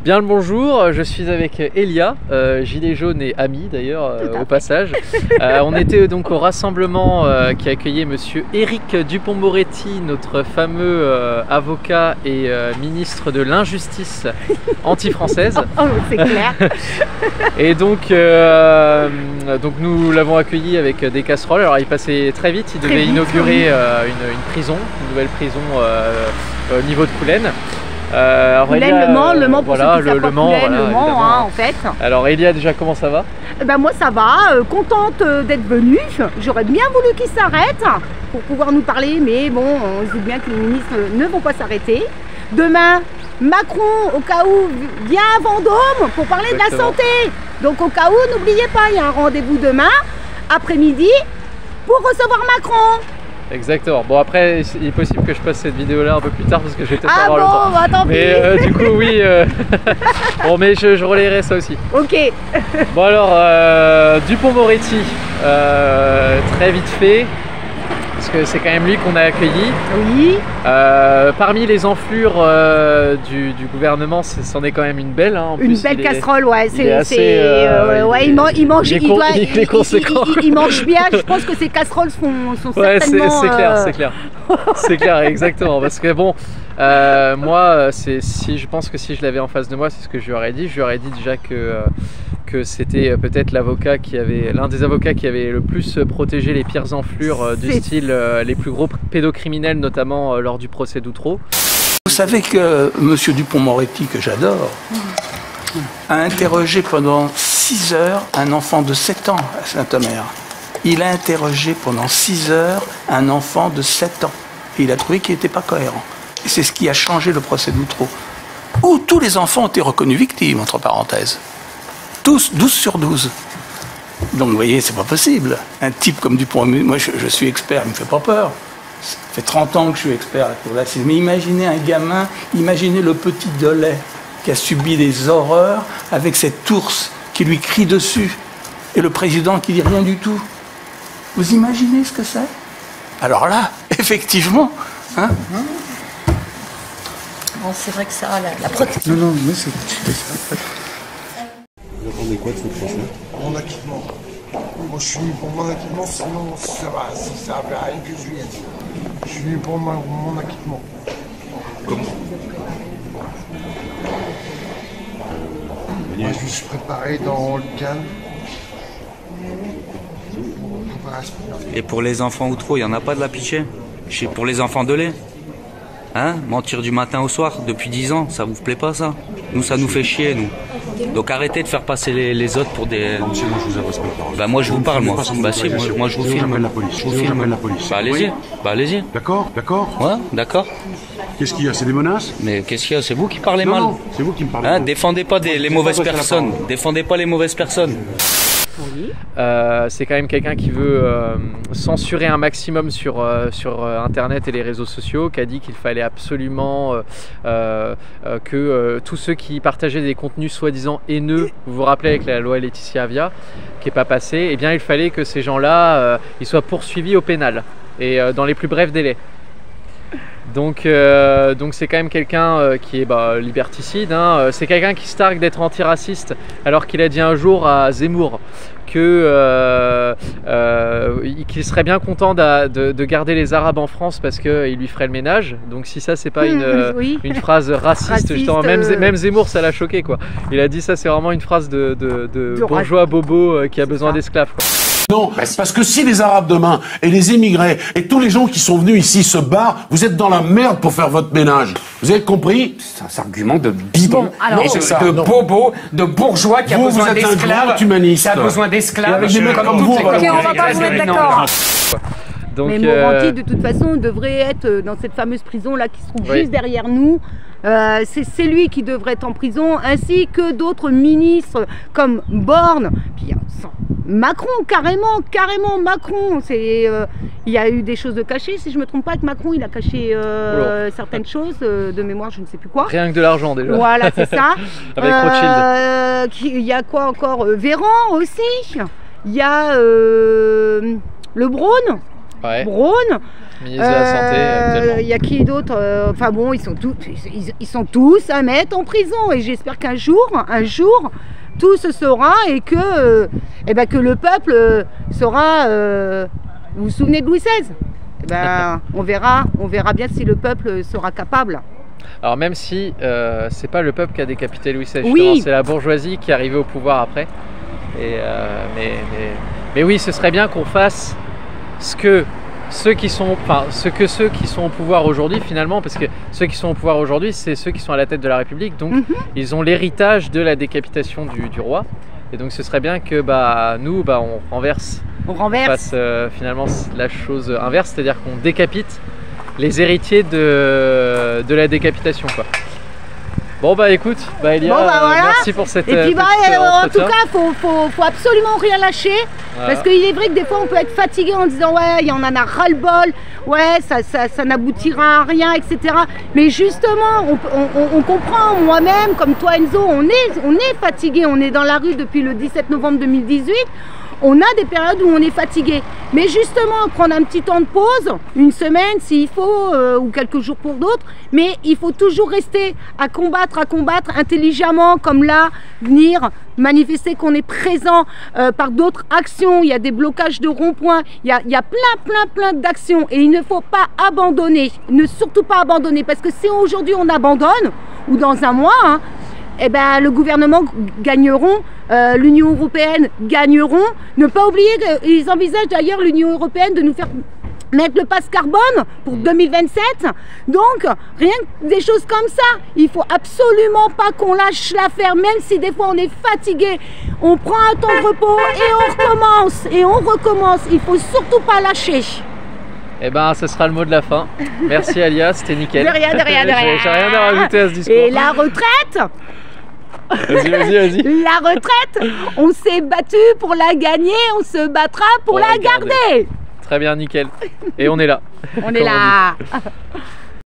Bien le bonjour, je suis avec Elia, gilet jaune et ami d'ailleurs au passage. On était donc au rassemblement qui accueillait monsieur Éric Dupond-Moretti, notre fameux avocat et ministre de l'injustice anti-française. Oh, c'est clair. Et donc nous l'avons accueilli avec des casseroles. Alors il passait très vite, il devait inaugurer une prison, une nouvelle prison au niveau de Coulennes. Le Mans, pour voilà, ceux qui savent pas, le Mans, hein, en fait. Alors Elia, déjà comment ça va? Ben moi ça va, contente d'être venue. J'aurais bien voulu qu'il s'arrête pour pouvoir nous parler, mais bon, on se dit bien que les ministres ne vont pas s'arrêter. Demain, Macron, au cas où, vient à Vendôme pour parler de la santé. Donc au cas où, n'oubliez pas, il y a un rendez-vous demain, après-midi, pour recevoir Macron. Exactement. Bon après, il est possible que je passe cette vidéo là un peu plus tard parce que je vais peut-être pas avoir le temps. Bah, tant mais du coup oui. Bon mais je relayerai ça aussi. Ok. Bon alors, Dupond-Moretti, très vite fait, parce que c'est quand même lui qu'on a accueilli. Oui. Parmi les enflures du gouvernement, c'en est quand même une belle. Hein. Une belle casserole, ouais. Il mange bien. Je pense que ces casseroles sont certainement... c'est clair, c'est clair. C'est clair, exactement. Parce que bon, moi, je pense que si je l'avais en face de moi, c'est ce que je lui aurais dit. Je lui aurais dit déjà que c'était peut-être l'un des avocats qui avait le plus protégé les pires enflures du style les plus gros pédocriminels, notamment lors du procès d'Outreau. Vous savez que M. Dupond-Moretti, que j'adore, a interrogé pendant 6 heures un enfant de 7 ans à Saint-Omer. Il a interrogé pendant 6 heures un enfant de 7 ans. Et il a trouvé qu'il n'était pas cohérent. Et c'est ce qui a changé le procès d'Outreau. Où tous les enfants ont été reconnus victimes, entre parenthèses. Tous, 12 sur 12. Donc vous voyez, c'est pas possible. Un type comme Dupond-Moretti, moi je suis expert, il me fait pas peur. Ça fait 30 ans que je suis expert à la cour d'assises. Mais imaginez un gamin, imaginez le petit Delay qui a subi des horreurs avec cet ours qui lui crie dessus et le président qui dit rien du tout. Vous imaginez ce que c'est? Alors là, effectivement, hein? Bon, c'est vrai que ça, la protection. Non, mais c'est ça. Vous attendez quoi de ce procès? Mon acquittement. Moi je suis venu pour mon acquittement, sinon ça servait à rien que je vienne. Je suis venu pour mon acquittement. Comment? Moi je me suis préparé dans le calme. Et pour les enfants Outreau, il n'y en a pas de la pitié? Pour les enfants de lait? Hein? Mentir du matin au soir depuis 10 ans, ça vous plaît pas ça? Nous, ça nous fait chier, nous. Donc arrêtez de faire passer les autres pour des... Monsieur, moi je vous adresse pas la parole. Bah moi je vous parle, moi. Bah si, moi je vous filme. J'appelle la police. Je vous filme. La police. Bah allez-y. Oui. Bah allez-y. D'accord? Ouais, d'accord. Qu'est-ce qu'il y a? C'est des menaces? Mais qu'est-ce qu'il y a? C'est vous qui parlez mal. Non, c'est vous qui me parlez hein? mal. Défendez pas les mauvaises personnes. Défendez pas les mauvaises personnes. C'est quand même quelqu'un qui veut censurer un maximum sur internet et les réseaux sociaux, qui a dit qu'il fallait absolument que tous ceux qui partageaient des contenus soi-disant haineux, vous vous rappelez avec la loi Laetitia Avia qui n'est pas passée, eh bien il fallait que ces gens-là ils soient poursuivis au pénal et dans les plus brefs délais. Donc c'est quand même quelqu'un qui est liberticide, hein. C'est quelqu'un qui se targue d'être antiraciste alors qu'il a dit un jour à Zemmour qu'il serait bien content de garder les Arabes en France parce qu'il lui ferait le ménage. Donc si ça c'est pas une phrase raciste justement, même Zemmour ça l'a choqué quoi. Il a dit ça, c'est vraiment une phrase de bourgeois bobo qui a besoin d'esclaves quoi. Non, parce que si les Arabes demain, et les immigrés, et tous les gens qui sont venus ici se barrent, vous êtes dans la merde pour faire votre ménage. Vous avez compris? C'est un argument de bidon, de bobo, de bourgeois qui a besoin d'esclaves, qui a besoin d'esclaves. Avec des mecs comme vous, on va pas vous mettre d'accord. Donc, mais Moretti, de toute façon, devrait être dans cette fameuse prison là qui se trouve juste derrière nous. C'est lui qui devrait être en prison, ainsi que d'autres ministres comme Borne. Puis Macron, carrément Macron. Il y a eu des choses de cachées, si je ne me trompe pas, avec Macron, il a caché certaines choses, de mémoire, je ne sais plus quoi. Rien que de l'argent déjà. Voilà, c'est ça. Avec Rothschild. Il y a quoi encore? Véran aussi. Il y a le Braun. Braun. Ministre de la Santé, actuellement. Il y a qui d'autre? Enfin bon, ils sont tous à mettre en prison. Et j'espère qu'un jour, tout se saura et que le peuple saura. Vous vous souvenez de Louis XVI? On verra bien si le peuple sera capable. Alors même si c'est pas le peuple qui a décapité Louis XVI, oui. C'est la bourgeoisie qui est arrivée au pouvoir après. Et, mais oui, ce serait bien qu'on fasse ce que ceux qui sont au pouvoir aujourd'hui finalement, parce que ceux qui sont au pouvoir aujourd'hui, c'est ceux qui sont à la tête de la République, donc ils ont l'héritage de la décapitation du roi. Et donc ce serait bien que nous, on renverse. On fasse finalement la chose inverse, c'est-à-dire qu'on décapite les héritiers de la décapitation, quoi. Bon écoute, Elia, voilà. merci pour cette. Et puis en tout cas, faut absolument rien lâcher, parce qu'il est vrai que des fois on peut être fatigué en disant ouais, il y en a ras-le-bol, ouais, ça n'aboutira à rien, etc. Mais justement, on comprend, moi-même, comme toi Enzo, on est fatigué, on est dans la rue depuis le 17 novembre 2018. On a des périodes où on est fatigué. Mais justement, prendre un petit temps de pause, une semaine s'il faut, ou quelques jours pour d'autres, mais il faut toujours rester à combattre intelligemment, comme là, venir manifester qu'on est présent par d'autres actions. Il y a des blocages de ronds-points, il y a plein d'actions et il ne faut pas abandonner, surtout pas abandonner, parce que si aujourd'hui on abandonne, ou dans un mois, le gouvernement gagneront, l'Union européenne gagneront. Ne pas oublier qu'ils envisagent d'ailleurs, l'Union européenne, de nous faire mettre le passe carbone pour 2027. Donc, rien que des choses comme ça. Il faut absolument pas qu'on lâche l'affaire, même si des fois on est fatigué. On prend un temps de repos et on recommence. Et on recommence. Il faut surtout pas lâcher. Ce sera le mot de la fin. Merci Alia, c'était nickel. De rien. J'ai rien à rajouter à ce discours. Et la retraite? Vas-y. La retraite, on s'est battu pour la gagner, on se battra pour la garder. Très bien, nickel. Et on est là. On est là.